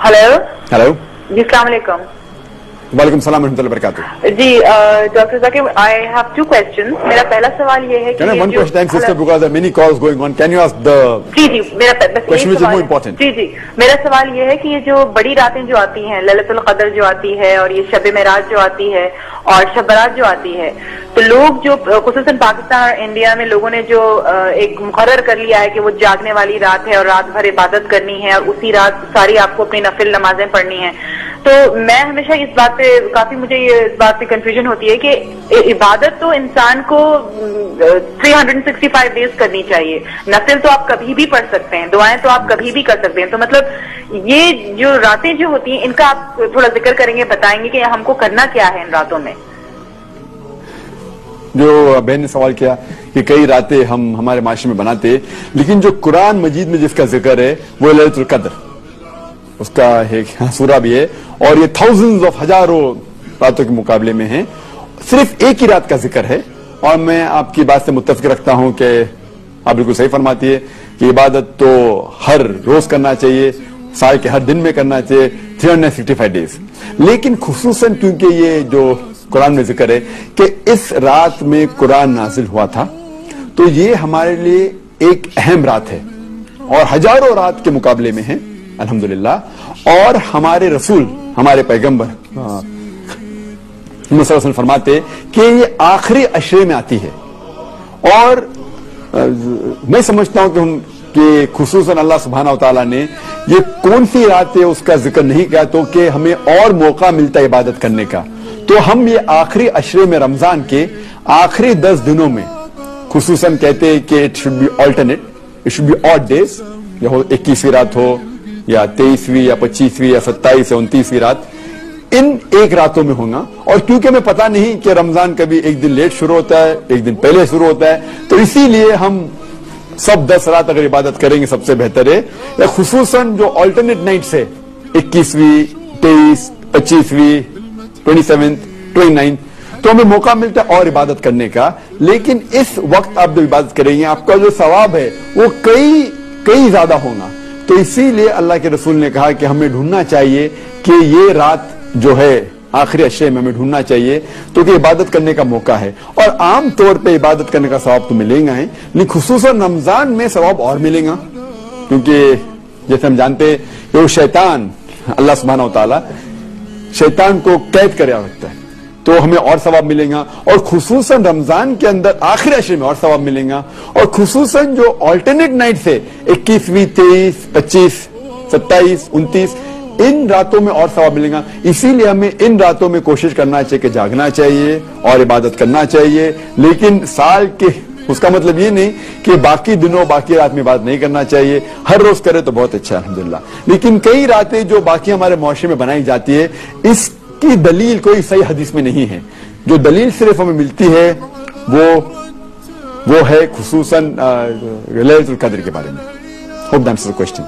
Hello hello जी, अस्सलाम वालेकुम। वालेकुम सलाम रहमतुल्लाहि व बरकातुहू। जी doctor Zakir, I have 2 questions। मेरा पहला सवाल ये है कि One question, thanks sister, because there are many calls going on. Can you ask the जी मेरा बस question which is more है। important? जी मेरा सवाल ये है कि ये जो बड़ी रातें जो आती हैं, लैलतुल क़द्र जो आती है और ये शब मेराज जो आती है और शब बरात जो आती है, तो लोग जो खुसूसन पाकिस्तान और इंडिया में लोगों ने जो एक मुकर्रर कर लिया है कि वो जागने वाली रात है और रात भर इबादत करनी है और उसी रात सारी आपको अपनी नफिल नमाजें पढ़नी है। तो मैं हमेशा इस बात पे काफी मुझे ये इस बात पे कंफ्यूजन होती है कि इबादत तो इंसान को 365 डेज करनी चाहिए, नफिल तो आप कभी भी पढ़ सकते हैं, दुआएं तो आप कभी भी कर सकते हैं। तो मतलब ये जो रातें जो होती हैं इनका आप थोड़ा जिक्र करेंगे, बताएंगे कि हमको करना क्या है इन रातों में। जो बहन ने सवाल किया कि कई रातें हम हमारे माशरे में बनाते, लेकिन जो कुरान मजीद में जिसका जिक्र है वो लैलतुल क़द्र, उसका एक सूरा भी है और ये थाउजेंड्स ऑफ हजारों रातों के मुकाबले में है, सिर्फ एक ही रात का जिक्र है। और मैं आपकी बात से मुत्तफिक रखता हूं कि आप बिल्कुल सही फरमाती है कि इबादत तो हर रोज करना चाहिए, साल के हर दिन में करना चाहिए, 365 डेज। लेकिन खुसूसन क्योंकि ये जो कुरान में जिक्र है कि इस रात में कुरान नाजिल हुआ था, तो ये हमारे लिए एक अहम रात है और हजारों रात के मुकाबले में है अल्हम्दुलिल्लाह। और हमारे रसूल, हमारे पैगंबर फरमाते कि ये आखिरी अशरे में आती है। और मैं समझता हूं कि खुसूसन अल्लाह सुब्हानहू व तआला ने ये कौन सी रात है उसका जिक्र नहीं किया तो कि हमें और मौका मिलता है इबादत करने का। तो हम ये आखिरी अशरे में, रमजान के आखिरी 10 दिनों में खुसूसन कहते हैं कि it should be alternate, it should be odd days, या 21वीं रात हो या 23वीं या 25वीं या 27 या 29वीं रात, इन एक रातों में होना। और क्योंकि हमें पता नहीं कि रमजान कभी एक दिन लेट शुरू होता है, एक दिन पहले शुरू होता है, तो इसीलिए हम सब 10 रात अगर इबादत करेंगे सबसे बेहतर है। या खुसूसन जो ऑल्टरनेट नाइट्स है, 21वीं, 23, 25वीं, 27, 29, तो हमें मौका मिलता है और इबादत करने का। लेकिन इस वक्त आप जब इबादत करेंगे आपका जो सवाब है वो कई ज्यादा होगा। तो इसीलिए अल्लाह के रसूल ने कहा कि हमें ढूंढना चाहिए कि ये रात जो है आखिरी अशरे में हमें ढूंढना चाहिए, तो कि इबादत करने का मौका है। और आम तौर पे इबादत करने का सवाब तो मिलेगा ही, लेकिन खुसूसन रमजान में सवाब और मिलेगा, क्योंकि जैसे हम जानते हैं कि वो शैतान, अल्लाह सुब्हानहू व तआला शैतान को कैद कर रखता है, तो हमें और सवाब मिलेगा। और खुसूसन रमजान के अंदर आखिरी अशरे में और सवाब मिलेगा। और खुसूसन जो ऑल्टरनेट नाइट है 21वीं, 23, 25, 27, 29, इन रातों में और सवाब मिलेगा। इसीलिए हमें इन रातों में कोशिश करना चाहिए कि जागना चाहिए और इबादत करना चाहिए। लेकिन साल के, उसका मतलब ये नहीं कि बाकी दिनों बाकी रात में इबादत नहीं करना चाहिए, हर रोज करे तो बहुत अच्छा है अल्हम्दुलिल्लाह। लेकिन कई रातें जो बाकी हमारे मुआशरे में बनाई जाती है, इसकी दलील कोई सही हदीस में नहीं है। जो दलील सिर्फ हमें मिलती है वो है खुसूसन लैलतुल क़द्र के बारे में। Hope that answers the question.